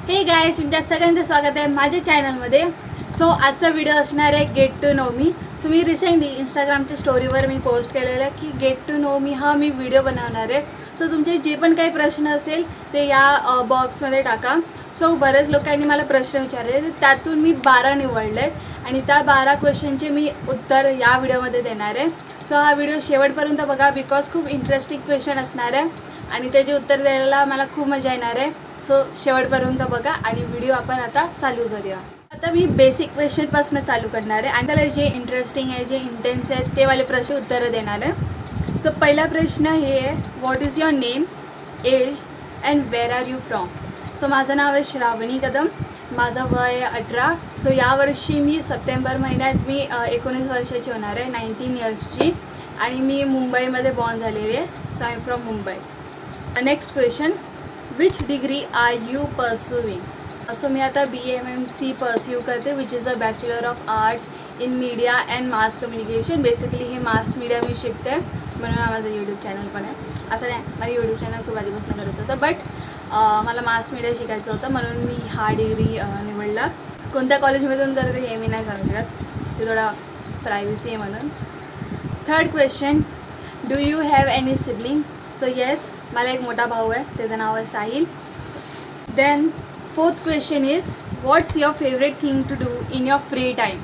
Hey guys, तुमच्या सगळ्यांचं स्वागत आहे माझ्या चॅनलमध्ये। सो आजचा व्हिडिओ असणार आहे get to know me. So मी रिसेंटली इंस्टाग्रामच्या स्टोरीवर मी पोस्ट केलेलं आहे की गेट टू नो मी हा मी व्हिडिओ बनवणार आहे। सो तुमचे जे पण काही प्रश्न असेल ते या बॉक्समध्ये टाका। सो बरेच लोकांनी मला प्रश्न विचारले, त्यातून मी 12 निवडलेत आणि त्या 12 क्वेश्चनचे मी उत्तर या व्हिडिओमध्ये देणार आहे। सो हा व्हिडिओ शेवटपर्यंत बघा, बिकॉज खूप इंटरेस्टिंग क्वेश्चन असणार आहे आणि त्याचे उत्तर द्यायला मला खूप मजा येणार आहे। सो शेवटपर्यंत बघा आणि व्हिडिओ आपण आता चालू करूया। आता मी बेसिक क्वेश्चनपासून चालू करणार आहे आणि त्याला जे इंटरेस्टिंग आहे, जे इंटेन्स आहे ते वाले प्रश्न उत्तरं देणार आहे। सो पहिला प्रश्न हे आहे, what is your name, age and where are you from. So माझं नाव आहे श्रावणी कदम, माझं वय आहे 18। सो यावर्षी मी सप्टेंबर महिन्यात मी 19 वर्षाची होणार आहे, 19 इयर्सची, आणि मी मुंबईमध्ये बॉर्न झालेली आहे। So I am from Mumbai. Next question, which degree are you pursuing. असं मी आता BMMC परस्यू करते, which is a bachelor of arts in media and mass communication. Basically हे मास मीडिया मी शिकते, म्हणून हा माझं यूट्यूब चॅनल पण आहे। असं नाही, मला यूट्यूब चॅनल खूप आधीपासून करायचं होतं, बट मला मास मीडिया शिकायचं होतं म्हणून मी हा डिग्री निवडला। कोणत्या कॉलेजमधून करते हे मी नाही सांगू शकत, ते थोडा प्रायव्हसी आहे म्हणून। Third question, do you have any sibling. So yes, मला एक मोठा भाऊ आहे, त्याचं नाव आहे Sahil. Then fourth question is, what's your favourite thing to do in your free time.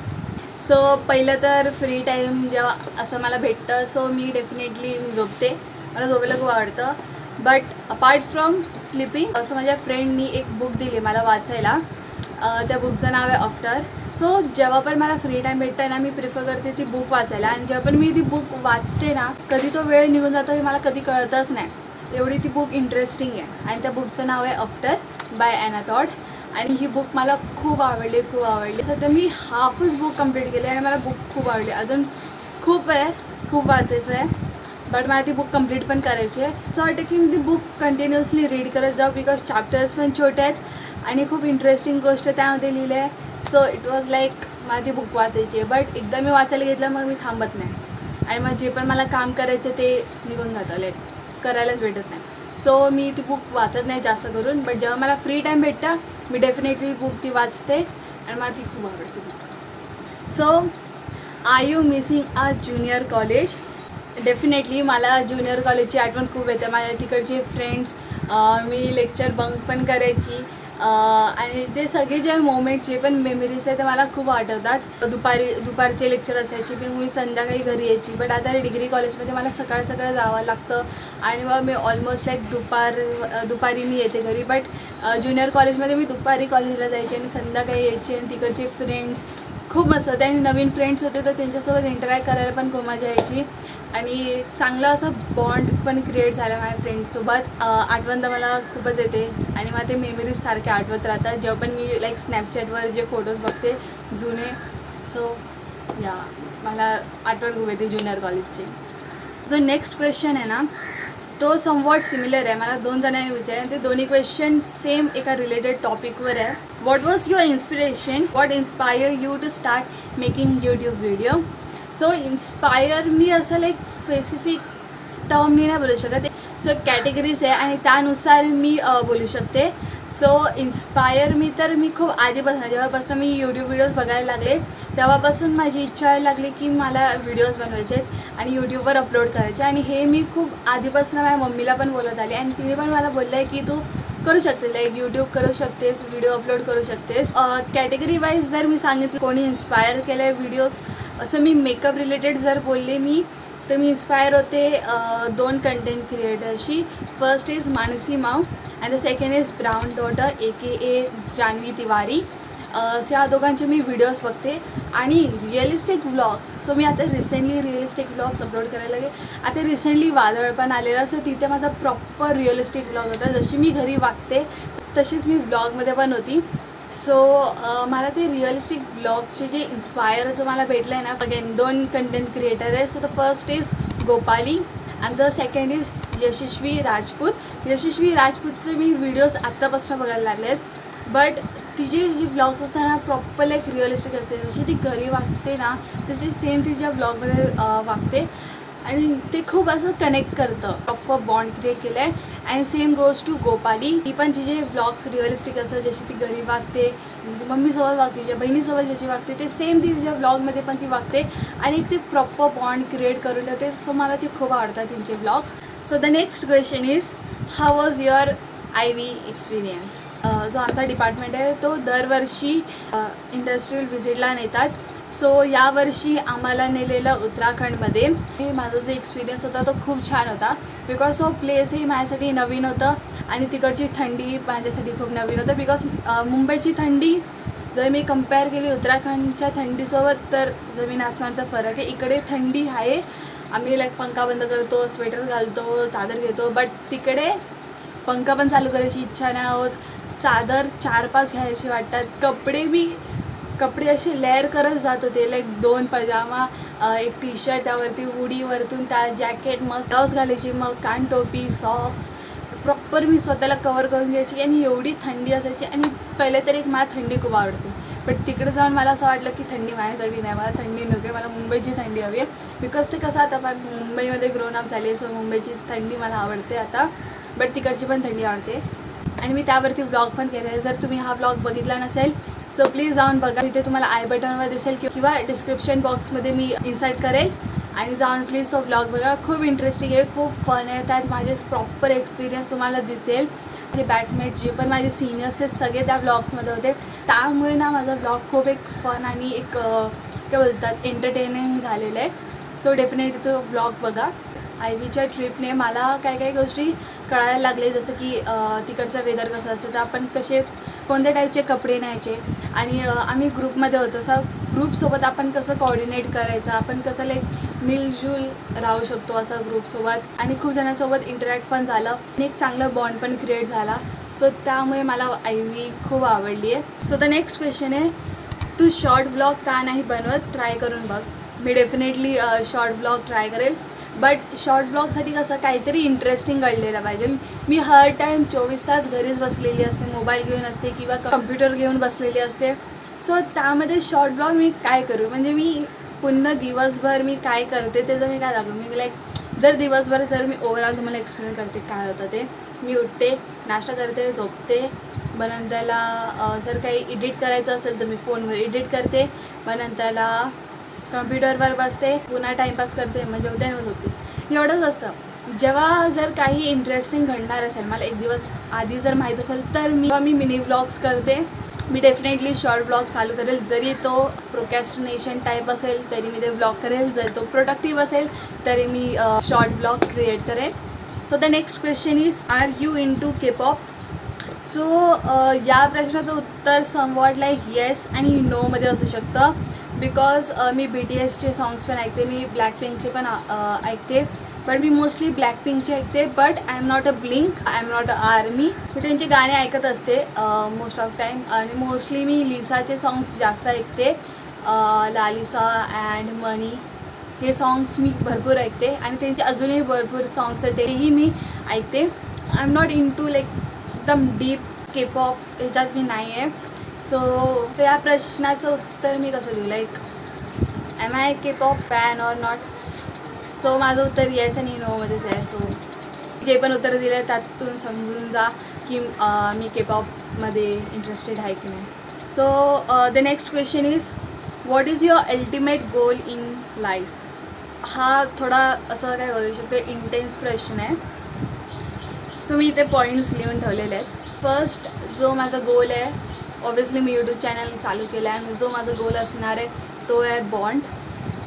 So पहिलं तर फ्री टाईम जेव्हा असं मला भेटतं, सो मी डेफिनेटली झोपते, मला झोपायला खूप आवडतं। बट अपार्ट फ्रॉम स्लीपिंग, असं माझ्या फ्रेंडनी एक बुक दिली मला वाचायला, त्या बुकचं नाव आहे आफ्टर। सो जेव्हा पण मला फ्री टाईम भेटतं ना, मी प्रिफर करते ती बुक वाचायला, आणि जेव्हा पण मी ती बुक वाचते ना, कधी तो वेळ निघून जातो हे मला कधी कळतच नाही, एवढी ती बुक इंटरेस्टिंग आहे। आणि त्या बुकचं नाव आहे आफ्टर बाय ॲना टॉड, आणि ही बुक मला खूप आवडली, खूप आवडली। सध्या मी हाफच बुक कंप्लीट केली आणि मला बुक खूप आवडली, अजून खूप आहे, खूप वाचायचं आहे, बट मला ती बुक कंप्लीट पण करायची आहे। असं वाटतं की मी ती बुक कंटिन्युअसली रीड करत जाऊ, बिकॉज चॅप्टर्स पण छोटे आहेत आणि खूप इंटरेस्टिंग गोष्ट त्यामध्ये लिहिली आहे। सो इट वॉज लाईक मला ती बुक वाचायची आहे, बट एकदा मी वाचायला घेतलं मग मी थांबत नाही, आणि मग जे पण मला काम करायचं ते निघून जातं, लाईक करायलाच भेटत नाही। सो मी ती बुक वाचत नाही जास्त करून, बट जेव्हा मला फ्री टाईम भेटतं मी डेफिनेटली बुक ती वाचते आणि मला ती खूप आवडते book. So are you missing a junior college. Definitely मला ज्युनियर कॉलेजची आठवण खूप येते, माझ्या तिकडचे फ्रेंड्स, मी लेक्चर बंक पण करायची, आणि ते सगळे जे मोमेंट्स, जे पण मेमरीज आहे ते मला खूप आठवतात। दुपारचे लेक्चर असायचे, मी संध्याकाळी घरी यायची, बट आता डिग्री कॉलेजमध्ये मला सकाळ जावं लागतं आणि मग मी ऑलमोस्ट लाईक दुपारी मी येते घरी। बट ज्युनियर कॉलेजमध्ये मी दुपारी कॉलेजला जायची आणि संध्याकाळी यायची, आणि तिकडचे फ्रेंड्स खूप मस्त होते आणि नवीन फ्रेंड्स होते, तर त्यांच्यासोबत इंटरॅक्ट करायला पण खूप मजा यायची आणि चांगलं असं बॉन्ड पण क्रिएट झालं माझ्या फ्रेंड्ससोबत। आठवण तर मला खूपच येते आणि मला ते मेमरीज सारखे आठवत राहतात जेव्हा पण मी लाईक स्नॅपचॅटवर जे फोटोज बघते जुने। सो या मला आठवण खूप येते ज्युनियर कॉलेजची। जो नेक्स्ट क्वेश्चन आहे ना, तो समवॉट सिमिलर आहे, मला 2 जणांनी विचारले आणि ते दोन्ही क्वेश्चन सेम एका रिलेटेड टॉपिकवर आहे। What was your inspiration, what inspire you to start making YouTube video. So inspire me असं लाईक स्पेसिफिक टर्मनी नाही बोलू शकत, सो कॅटेगरीज आहे आणि त्यानुसार मी बोलू शकते। सो इन्स्पायर मी खूप आधीपासून, जेव्हापासून मी यूट्यूब व्हिडिओज बघायला लागले तेव्हापासून माझी इच्छा व्हायला लागली की मला व्हिडिओज बनवायचे आहेत आणि यूट्यूबवर अपलोड करायचे, आणि हे मी खूप आधीपासून माझ्या मम्मीला पण बोलत आली आणि तिने पण मला बोललं आहे की तू करू शकते, लाईक यूट्यूब करू शकतेस, व्हिडिओ अपलोड करू शकतेस। कॅटेगरी वाईज जर मी सांगितलं कोणी इन्स्पायर केलं आहे व्हिडिओज, असं मी मेकअप रिलेटेड जर बोलले मी, तर मी इन्स्पायर होते 2 कंटेंट क्रिएटरशी। First is Mansi Maav and the second is brown daughter AKA Janhvi Tiwari. ह्या दोघांचे मी व्हिडिओज बघते आणि रिअलिस्टिक व्लॉग्स। सो मी आता रिसेंटली रिअलिस्टिक व्लॉग्स अपलोड करायला लागले। आता रिसेंटली वादळ पण आलेलं, सो तिथे माझा प्रॉपर रिअलिस्टिक व्लॉग होता, जशी मी घरी वागते तशीच मी व्लॉगमध्ये पण होती। सो मला ते रिअलिस्टिक ब्लॉगचे जे इन्स्पायर असं मला भेटलं आहे ना, अगेन 2 कंटेंट क्रिएटर आहे। So the first is Gopali and the second is Yashasvi Rajput. Yashasvi राजपूतचे मी व्हिडिओज आत्तापासून बघायला लागले आहेत, बट तिचे जे व्लॉग्स असतात ना प्रॉपर लाईक रिअलिस्टिक असते, जशी ती घरी वागते ना तशी सेम तिच्या ब्लॉगमध्ये वागते। आणि ते खूप असं कनेक्ट करतं, प्रॉपर बॉन्ड क्रिएट केलं आहे. And same goes to Gopali. ती पण तिचे व्लॉग्स रिअलिस्टिक असं, जशी ती घरी वागते, जशी ती मम्मीसोबत वागते, तिच्या बहिणीसोबत जशी वागते, ते सेम ती तिच्या व्लॉगमध्ये पण ती वागते आणि एक ते प्रॉपर बॉन्ड क्रिएट करून ठेवते. सो मला ते खूप आवडतात तिचे vlogs. So the next question is, how was your IV experience? जो आमचा डिपार्टमेंट आहे तो दरवर्षी इंडस्ट्रियल व्हिजिटला नेतात. सो यावर्षी आम्हाला नेलेलं उत्तराखंडमध्ये. माझा जो एक्सपिरियन्स होता तो खूप छान होता, बिकॉज तो प्लेस हे माझ्यासाठी नवीन होतं आणि तिकडची थंडी माझ्यासाठी खूप नवीन होतं. बिकॉज मुंबईची थंडी जर मी कंपेअर केली उत्तराखंडच्या थंडीसोबत तर जमीन आसमानचा फरक आहे. इकडे थंडी आहे, आम्ही लाईक पंखा बंद करतो, स्वेटर घालतो, चादर घेतो, बट तिकडे पंखा पण चालू करायची इच्छा नाही होत, चादर 4-5 घ्यायची वाटतात. कपडे असे लेअर करत जात होते, लाईक 2 पजामा, एक टी-शर्ट, त्यावरती हुडी, वरतून त्या जॅकेट, मग ग्लव्स घालायची, मग कानटोपी, सॉक्स, प्रॉपर मी स्वतःला कवर करून घ्यायची. आणि एवढी थंडी असायची. आणि पहिले तर एक मला थंडी खूप आवडते, बट तिकडे जाऊन मला असं वाटलं की थंडी माझ्यासाठी नाही, मला थंडी नको आहे, मला मुंबईची थंडी हवी आहे. बिकॉज ते कसं आता पण मुंबईमध्ये ग्रोन अप झाली, सो मुंबईची थंडी मला आवडते आता, बट तिकडची पण थंडी आवडते. आणि मी त्यावरती व्लॉग पण केला आहे. जर तुम्ही हा व्लॉग बघितला नसेल सो प्लीज जाऊन बघा. इथे तुम्हाला आय बटनवर दिसेल किंवा डिस्क्रिप्शन बॉक्समध्ये मी इन्सर्ट करेल, आणि जाऊन प्लीज तो व्लॉग बघा. खूप इंटरेस्टिंग आहे, खूप फन आहे. त्यात माझे प्रॉपर एक्सपिरियन्स तुम्हाला दिसेल. जे बॅट्समेट, जे पण माझे सिनियर्स, ते सगळे त्या व्लॉग्समध्ये होते. त्यामुळे ना माझा व्लॉग खूप एक फन आणि एक काय बोलतात एंटरटेनिंग झालेलं आहे. सो डेफिनेटली तो व्लॉग बघा. IVच्या ट्रिपने मला काही गोष्टी कळायला लागले, जसं की तिकडचं वेदर कसं असतं, तर आपण कोणत्या टाईपचे कपडे न्यायचे, आणि आम्ही ग्रुपमध्ये होतो. असं ग्रुपसोबत आपण कसं कोऑर्डिनेट करायचं, आपण कसं लाईक मिळजुल राहू शकतो असं ग्रुपसोबत, आणि खूप जणांसोबत इंटरॅक्ट पण झालं आणि एक चांगलं बॉन्ड पण क्रिएट झाला. सो त्यामुळे मला IV खूप आवडली आहे. सो द नेक्स्ट क्वेश्चन आहे, तू शॉर्ट व्लॉग का नाही बनवत? ट्राय करून बघ. मी डेफिनेटली शॉर्ट व्लॉग ट्राय करेल, बट शॉर्ट ब्लॉगसाठी कसं काहीतरी इंटरेस्टिंग घडलेलं पाहिजे. मी हर टाईम 24 तास घरीच बसलेली असते, मोबाईल घेऊन असते किंवा कम्प्युटर घेऊन बसलेली असते. सो त्यामध्ये शॉर्ट ब्लॉग मी काय करू, म्हणजे मी पूर्ण दिवसभर मी काय करते त्याचं मी काय दाखवू. मी लाईक जर दिवसभर जर मी ओव्हरऑल तुम्हाला एक्सप्लेन करते काय होतं ते. मी उठते, नाश्ता करते, झोपते, मग नंतरला जर काही एडिट करायचं असेल तर मी फोनवर एडिट करते, मग नंतरला कम्प्युटरवर बसते, पुन्हा टाईमपास करते, मग जेवते आणि मग झोपते. एवढंच असतं. जेव्हा जर काही इंटरेस्टिंग घडणार असेल, मला एक दिवस आधी जर माहीत असेल तर मी मिनी व्लॉग्स करते. मी डेफिनेटली शॉर्ट व्लॉग चालू करेल. जरी तो प्रोकॅस्टिनेशन टाईप असेल तरी मी ते व्लॉग करेल, जर तो प्रोडक्टिव्ह असेल तरी मी शॉर्ट व्लॉग क्रिएट करेल. So the next question is, are you into K-pop? सो या प्रश्नाचं उत्तर समवॉट लाईक येस आणि नोमध्ये असू शकतं. बिकॉज मी BTSचे सॉंग्स पण ऐकते, मी ब्लॅकपिंकचे पण ऐकते, बट मी मोस्टली ब्लॅकपिंकचे ऐकते. But I am not a blink, I am not a army. मी त्यांचे गाणे ऐकत असते मोस्ट ऑफ टाईम, आणि मोस्टली मी लिसाचे सॉंग्स जास्त ऐकते. लालिसा अँड मनी हे सॉंग्स मी भरपूर ऐकते, आणि त्यांचे अजूनही भरपूर सॉंग्स आहेत तेही मी ऐकते. I am not into like एकदम डीप K-pop ह्याच्यात मी नाही आहे. सो या प्रश्नाचं उत्तर मी कसं देऊ, like am I K-pop fan or not? So माझं उत्तर येस आणि नोमध्येच आहे. सो जे पण उत्तर दिलं आहे त्यातून समजून जा की मी K-popमध्ये इंटरेस्टेड आहे की नाही. So the next question is, what is your ultimate goal in life? हा थोडा असं काय बोलू शकतो इंटेन्स प्रश्न आहे. सो मी इथे पॉईंट्स लिहून ठेवलेले आहेत. फर्स्ट जो माझा गोल आहे, ऑब्वियसली मी यूट्यूब चॅनल चालू केलं आहे, आणि जो माझा गोल असणार आहे तो आहे बॉन्ड.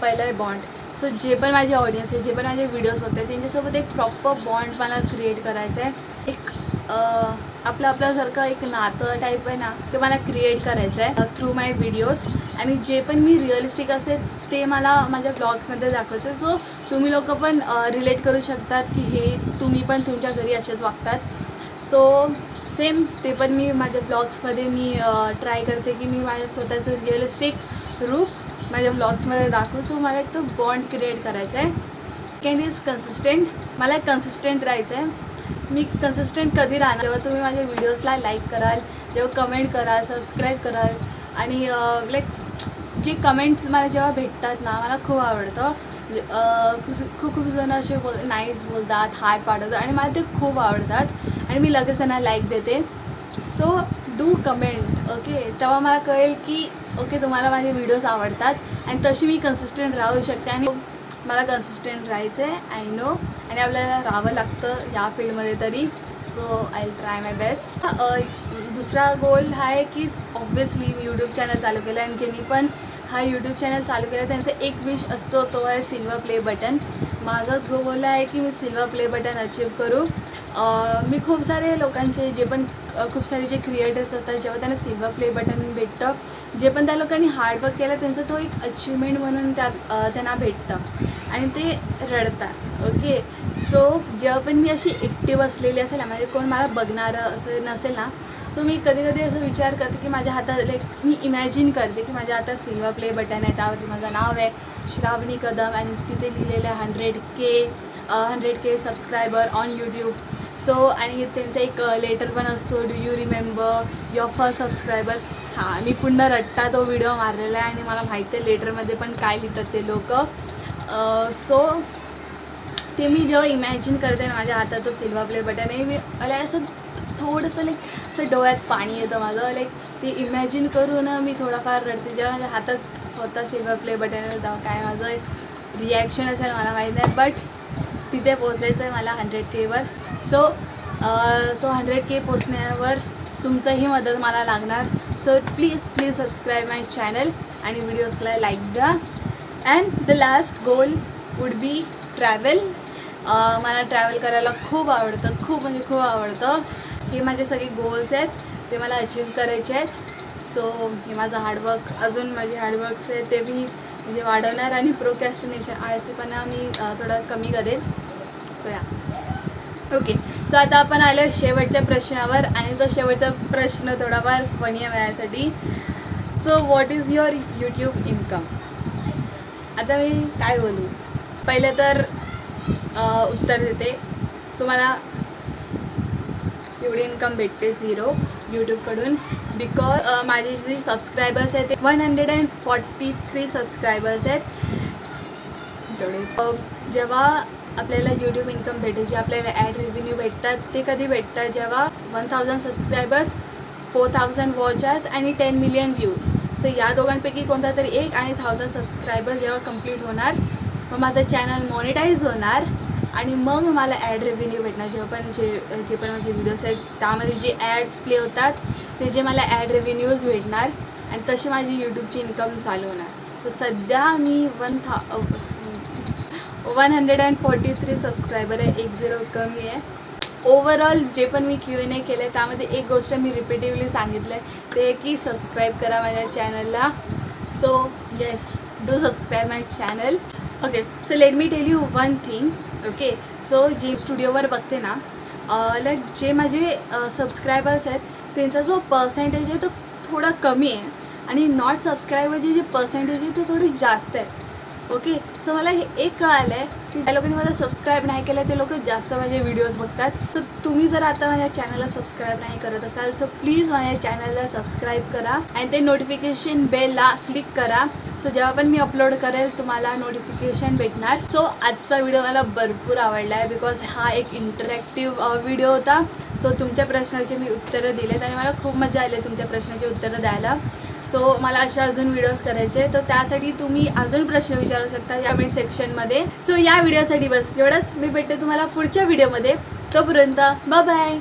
पहिला आहे बॉन्ड. सो जे पण माझे ऑडियन्स आहे, जे पण माझे व्हिडिओज बघतात, त्यांच्यासोबत एक प्रॉपर बॉन्ड मला क्रिएट करायचं आहे. एक आपल्यासारखं एक नातं टाईप आहे ना, ते मला क्रिएट करायचं आहे थ्रू माय व्हिडिओज. आणि जे पण मी रिअलिस्टिक असते ते मला माझ्या ब्लॉग्समध्ये दाखवायचं आहे. सो तुम्ही लोक पण रिलेट करू शकतात की हे तुम्ही पण तुमच्या घरी असेच वागतात. सो सेम ते पण मी माझ्या ब्लॉग्समध्ये मी ट्राय करते की मी माझ्या स्वतःचं रिअलिस्टिक रूप माझ्या ब्लॉग्समध्ये दाखवू. सो मला एक तो बॉन्ड क्रिएट करायचा आहे. Second is consistent. मला कन्सिस्टंट राहायचं आहे. मी कन्सिस्टंट कधी राहणार, जेव्हा तुम्ही माझ्या व्हिडिओजला लाईक कराल, जेव्हा कमेंट कराल, सबस्क्राईब कराल, आणि लाईक जे कमेंट्स मला जेव्हा भेटतात ना, मला खूप आवडतं. खूप खूप जण असे नाईस बोलतात, हार्ट पाठवतात आणि मला ते खूप आवडतात आणि मी लगेच त्यांना लाईक देते. So do comment, okay. तेव्हा मला कळेल की ओके तुम्हाला माझे व्हिडिओज आवडतात आणि तशी मी कन्सिस्टंट राहू शकते आणि मला कन्सिस्टंट राहायचं आहे, आय नो. आणि आपल्याला राहावं लागतं या फील्डमध्ये तरी. So I will try my best. दुसरा गोल हा आहे की ऑब्व्हियसली मी यूट्यूब चॅनल चालू केलं आणि ज्यांनी पण हा यूट्यूब चॅनल चालू केला त्यांचा एक विश असतो, तो आहे सिल्वर प्ले बटन. माझा गोल आहे की मी सिल्वर प्ले बटन अचीव करू. मी खूप सारे लोकांचे जे पण खूप सारे जे क्रिएटर्स असतात जेव्हा त्यांना सिल्वर प्ले बटन भेटतं, जे पण त्या लोकांनी हार्डवर्क केलं त्यांचं तो एक अचिव्हमेंट म्हणून त्यांना भेटतं आणि ते रडतात, ओके. सो जेव्हा पण मी अशी एकटी बसलेली असेल ना, म्हणजे कोण मला बघणारं असं नसेल ना, सो मी कधी कधी असं विचार करते की माझ्या हातात मी इमॅजिन करते की माझ्या हातात सिल्वर प्ले बटन आहे, त्यावरती माझं नाव आहे श्रावणी कदम आणि तिथे लिहिलेलं आहे 100K subscriber on YouTube. So आणि त्यांचा एक लेटर पण असतो, do you remember your first subscriber. हां, मी पुन्हा रट्टा तो व्हिडिओ मारलेला आहे आणि मला माहिती आहे लेटरमध्ये पण काय लिहितात ते लोक. सो ते मी जेव्हा इमॅजिन करते ना माझ्या हातात तो सिल्वर प्ले बटन आहे, मी मला असं थोडंसं असं डोळ्यात पाणी येतं माझं. ते इमॅजिन करून मी थोडाफार रडते. जेव्हा माझ्या हातात स्वतः सिल्वर प्ले बटन आहे तेव्हा काय माझं रिॲक्शन असेल मला माहीत नाही, बट तिथे पोचायचं आहे मला 100Kवर. सो 100K पोचण्यावर तुमचंही मदत मला लागणार. So please subscribe my channel आणि व्हिडिओजला लाईक द्या. And the last goal would be travel. मला ट्रॅव्हल करायला खूप आवडतं, खूप म्हणजे खूप आवडतं. हे माझे सगळे गोल्स आहेत, ते मला अचीव करायचे आहेत. सो हे माझं हार्डवर्क, अजून माझे हार्डवर्क्स आहेत ते मी म्हणजे वाढवणार आणि प्रोक्रॅस्टिनेशन आळसीपणा मी थोडं कमी करेल. सो या ओके. सो आता आपण आलो शेवटच्या प्रश्नावर आणि तो शेवटचा प्रश्न थोडाफार फनी आहे माझ्यासाठी. So what is your YouTube income. आता मी काय बोलू, पहिलं तर उत्तर देते. सो मला एवढी इन्कम भेटते 0 यूट्यूबकडून, बिकॉज माझे जे सबस्क्रायबर्स आहेत ते 143 सबस्क्रायबर्स आहेत. तेवढे जेव्हा आपल्याला यूट्यूब इन्कम भेटेल, जे आपल्याला ॲड रेव्हेन्यू भेटतात ते कधी भेटतात, जेव्हा 1000 सबस्क्रायबर्स, 4000 वॉचर्स आणि 10 मिलियन व्ह्यूज. सो या दोघांपैकी कोणता तरी एक आणि 1000 सबस्क्रायबर्स जेव्हा कंप्लीट होणार, मग माझं चॅनल मॉनिटाईज होणार आणि मग मला ॲड रेव्हेन्यू भेटणार. जेव्हा पण जे पण माझे व्हिडिओज आहेत त्यामध्ये जे ॲड्स प्ले होतात ते जे मला ॲड रेव्हेन्यूज भेटणार आणि तशी माझी यूट्यूबची इन्कम चालू होणार. तर सध्या मी 143 सबस्क्रायबर आहे, 10 कमी आहे. ओव्हरऑल जे पण मी Q&A केलं आहे त्यामध्ये एक गोष्ट मी रिपीटिव्हली सांगितलं आहे, ते की सबस्क्राईब करा माझ्या चॅनलला. So yes, do subscribe my channel. Okay. So let me tell you one thing. Okay. So जे स्टुडिओवर बघते ना, लाईक जे माझे सबस्क्रायबर्स आहेत त्यांचा जो पर्सेंटेज आहे तो थोडा कमी आहे आणि नॉट सबस्क्रायबरचे जे पर्सेंटेज आहे ते थोडे जास्त आहे. ओके. सो मला हे एक कळालं आहे की ज्या लोकांनी मला सबस्क्राईब नाही केलं ते लोक जास्त माझे व्हिडिओज बघतात. तर तुम्ही जर आता माझ्या चॅनलला सबस्क्राईब नाही करत असाल सो प्लीज माझ्या चॅनलला सबस्क्राईब करा आणि ते नोटिफिकेशन बेलला क्लिक करा. सो जेव्हा पण मी अपलोड करेल तुम्हाला नोटिफिकेशन भेटणार. सो आजचा व्हिडिओ मला भरपूर आवडला आहे बिकॉज हा एक इंटरॅक्टिव्ह व्हिडिओ होता. सो तुमच्या प्रश्नाचे मी उत्तरं दिलेत आणि मला खूप मजा आली तुमच्या प्रश्नाची उत्तरं द्यायला. सो मला अशा अजून व्हिडिओज करायचे, तर त्यासाठी तुम्ही अजून प्रश्न विचारू शकता या कमेंट सेक्शनमध्ये. सो या व्हिडिओसाठी बस एवढंच. मी भेटते तुम्हाला पुढच्या व्हिडिओमध्ये. तोपर्यंत बाय बाय.